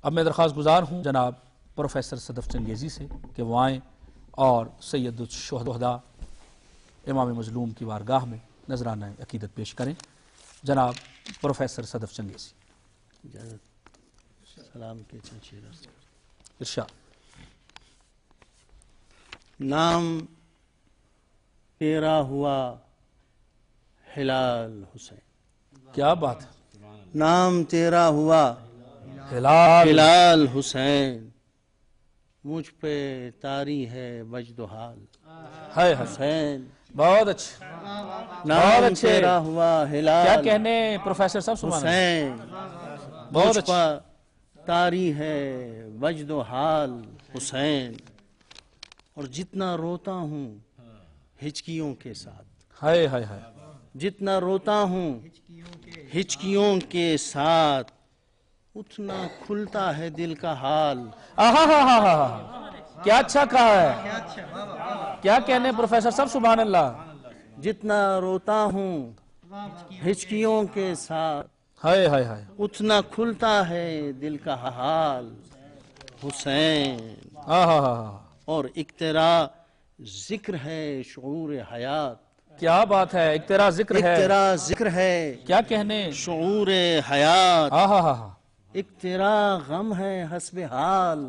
اب میں درخواست گزار ہوں جناب پروفیسر صدف چنگیزی سے کہ وہ آئیں اور سید الشہداء امام مظلوم کی بارگاہ میں نذرانہ عقیدت پیش کریں. جناب پروفیسر صدف چنگیزی. سلام کے ارشاد. نام تیرا ہوا ہلال حسین. کیا بات ہے. نام تیرا ہوا ہلال حسین. مجھ پہ طاری ہے وجد و حال ہے حسین. بہت اچھے نام تیرا ہوا ہلال کیا کہنے پروفیسر صاحب سبحان اللہ. حسین. بہت مجھ اچھے. پہ طاری ہے وجد و حال حسین. اور جتنا روتا ہوں ہچکیوں کے ساتھ. ہائے ہائے ہائے. جتنا روتا ہوں ہچکیوں کے ساتھ اتنا کھلتا ہے دل کا حال. کیا اچھا کہا ہے. کیا کہنے پروفیسر صاحب سبحان اللہ. جتنا روتا ہوں ہچکیوں کے ساتھ ہائے ہائے ہائے. اتنا کھلتا ہے دل کا حال حسین. اور ایک تیرا ذکر ہے شعور حیات. کیا بات ہے. ایک تیرا ذکر ایک ہے. تیرا ذکر ہے کیا کہنے. شعور حیات. ہاں. ایک تیرا غم ہے حسب حال.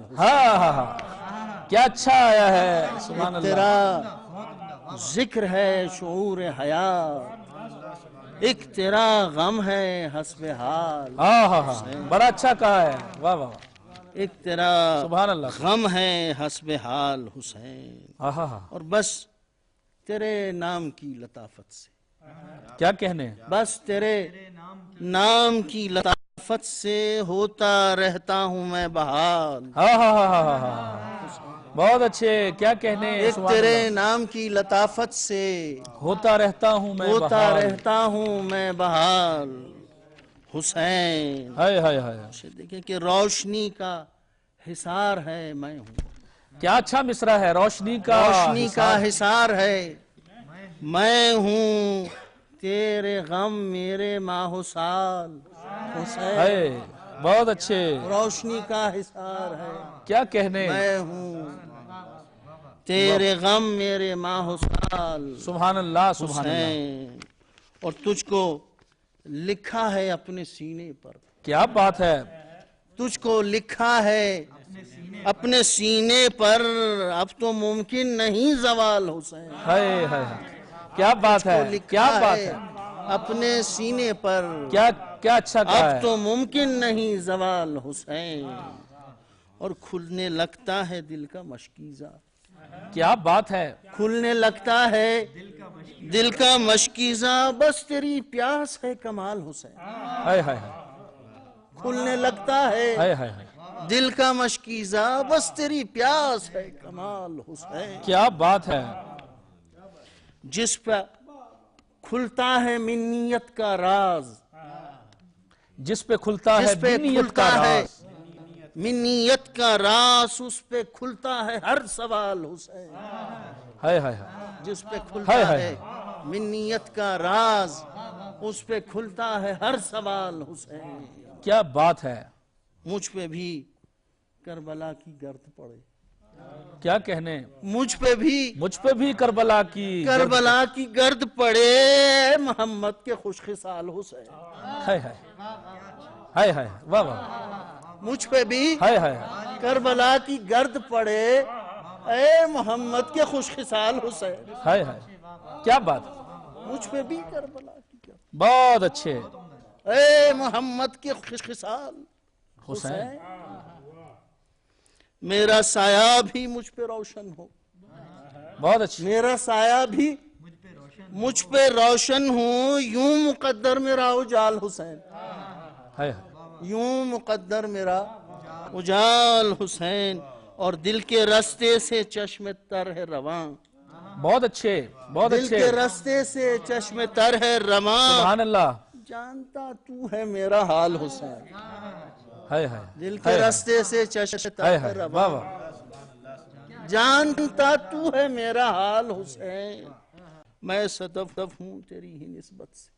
کیا اچھا آیا ہے سبحان ایک اللہ. تیرا ذکر ہے شعور حیات. ایک تیرا غم ہے حسب حال. بڑا اچھا کہا ہے. واہ واہ. ایک تیرا سبحان اللہ. غم ہے حسب حال حسین. اور بس تیرے نام کی لطافت سے. کیا کہنے. بس تیرے نام کی لطافت سے ہوتا رہتا ہوں میں بحال. بہت اچھے. کیا کہنے. ایک تیرے نام کی لطافت سے ہوتا رہتا ہوں میں ہوتا رہتا ہوں میں بحال حسین. دیکھیں کہ روشنی کا حصار ہے میں ہوں. کیا اچھا مصرع ہے. روشنی کا حصار ہے میں ہوں. تیرے غم میرے ماہ و سال حسین. بہت اچھے. روشنی کا حصار ہے کیا کہنے. میں ہوں. تیرے غم میرے ماہ و سال سبحان اللہ سبحان اللہ. حسین. اور تجھ کو لکھا ہے اپنے سینے پر. کیا بات ہے. تجھ کو لکھا ہے اپنے سینے پر. اب تو ممکن نہیں زوال حسین. کیا بات ہے. کیا بات ہے. اپنے سینے پر کیا اچھا کہا ہے. اب تو ممکن نہیں زوال حسین. اور کھلنے لگتا ہے دل کا مشکیزہ. کیا بات ہے. کھلنے لگتا ہے دل کا مشکیزہ. بس تیری پیاس ہے کمال حسین. کھلنے لگتا ہے دل کا مشکیزہ. بس تیری پیاس ہے کمال حسین. کیا بات ہے. جس پہ کھلتا ہے منیت کا راز. جس پہ کھلتا ہے منیت کا راز. منیت کا راز اس پہ کھلتا ہے ہر سوال حسین. جس پہ کھلتا ہے منیت کا راز اس پہ کھلتا ہے ہر سوال حسین. کیا بات ہے. مجھ پہ بھی کربلا کی گرد پڑے. کیا کہنے. مجھ پہ بھی کربلا کی گرد پڑے. محمد کے خوش خصال حسین. واہ واہ. مجھ پہ بھی کربلا کی گرد پڑے. اے محمد کے خوش خصال حسین. کیا بات. مجھ پہ بھی کربلا کی گرد. بہت اچھے. اے محمد کے خوش خصال حسین. میرا سایہ بھی مجھ پہ روشن ہو. بہت اچھے. میرا سایہ بھی مجھ پہ روشن ہو. یوں مقدر میرا اجال حسین. یوں مقدر میرا اجال حسین. اور دل کے رستے سے چشم تر ہے رواں. بہت اچھے. بہت اچھے. دل کے رستے سے چشم تر ہے رواں. سبحان اللہ. جانتا تو ہے میرا حال حسین. دل کے ہائے رستے سے چشم تر ہے رواں. جانتا تو ہے میرا حال حسین. میں صدف ہوں تیری ہی نسبت سے.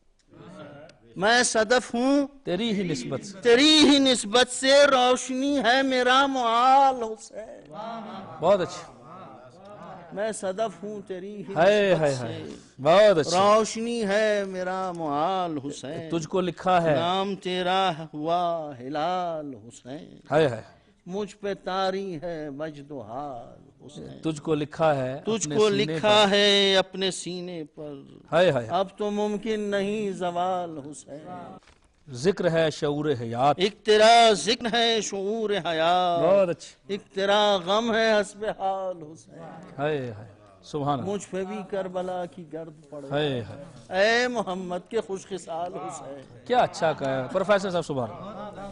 میں صدف ہوں تیری ہی نسبت سے، تیری ہی نسبت سے، روشنی ہے میرا معال حسین. بہت اچھا. میں صدف ہوں تیری ہی ہائے ہائے نسبت ہائے، سے، بہت اچھا. روشنی ہے میرا معال حسین. تجھ کو لکھا ہے، نام تیرا ہوا ہلال حسین. ہائے ہائے، مجھ پہ طاری ہے مجد و حال حسین. تجھ کو لکھا ہے تجھ اپنے کو سینے لکھا پر. ہے اپنے سینے پر، ہائے ہائے، اب تو ممکن نہیں زوال حسین. ذکر ہے شعور حیات. ایک تیرا ذکر ہے شعور حیات، بہت اچھا. ایک تیرا غم ہے حسب حال حسین. ہائے ہائے، سبحان اللہ. مجھ پہ بھی کربلا کی گرد پڑے، ہائے ہائے، اے محمد کے خوش خصال حسین. کیا اچھا کہا ہے پروفیسر صاحب، سبحان اللہ.